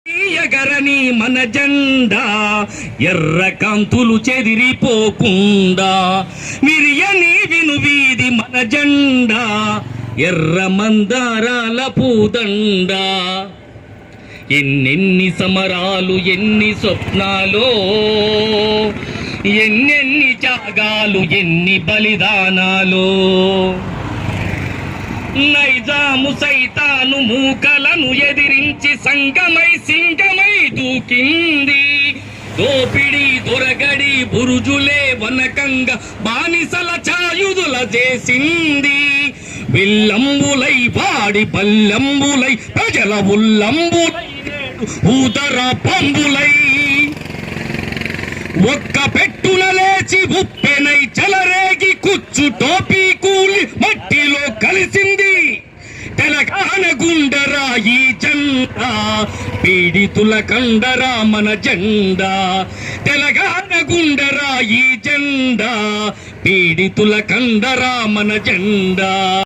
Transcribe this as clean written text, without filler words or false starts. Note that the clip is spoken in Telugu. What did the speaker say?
ఎగరని మన జెండా ఎర్ర కాంతులు చెదిరిపోకుండా మిరియని వినువీది మన జెండా ఎర్ర మందారాల పూదండ. ఎన్నెన్ని సమరాలు ఎన్ని స్వప్నాలో ఎన్నెన్ని త్యాగాలు ఎన్ని బలిదానాలు. నైజాము సైతాను మూకలను ఎదిరించి సంగమై సింగమై దూకింది. దోపిడి దొరగడి బురుజులే వనకంగా బానిసల ఛాయుధుల చేసింది. విల్లంబులై వాడి పల్లెంబులై ప్రజల ఉల్లంబులై ఊదర పంబులై ఒక్క పెట్టున లేచి ఉప్పెనై చెలరేగి కుచ్చు టోపీ కూలి మట్టిలో కలిసింది. తెలంగాణ గుండరా ఈ జెండా పీడితుల కండరా మన జెండా. తెలంగాణ గుండరా ఈ జెండా పీడితుల కండరా మన జెండా.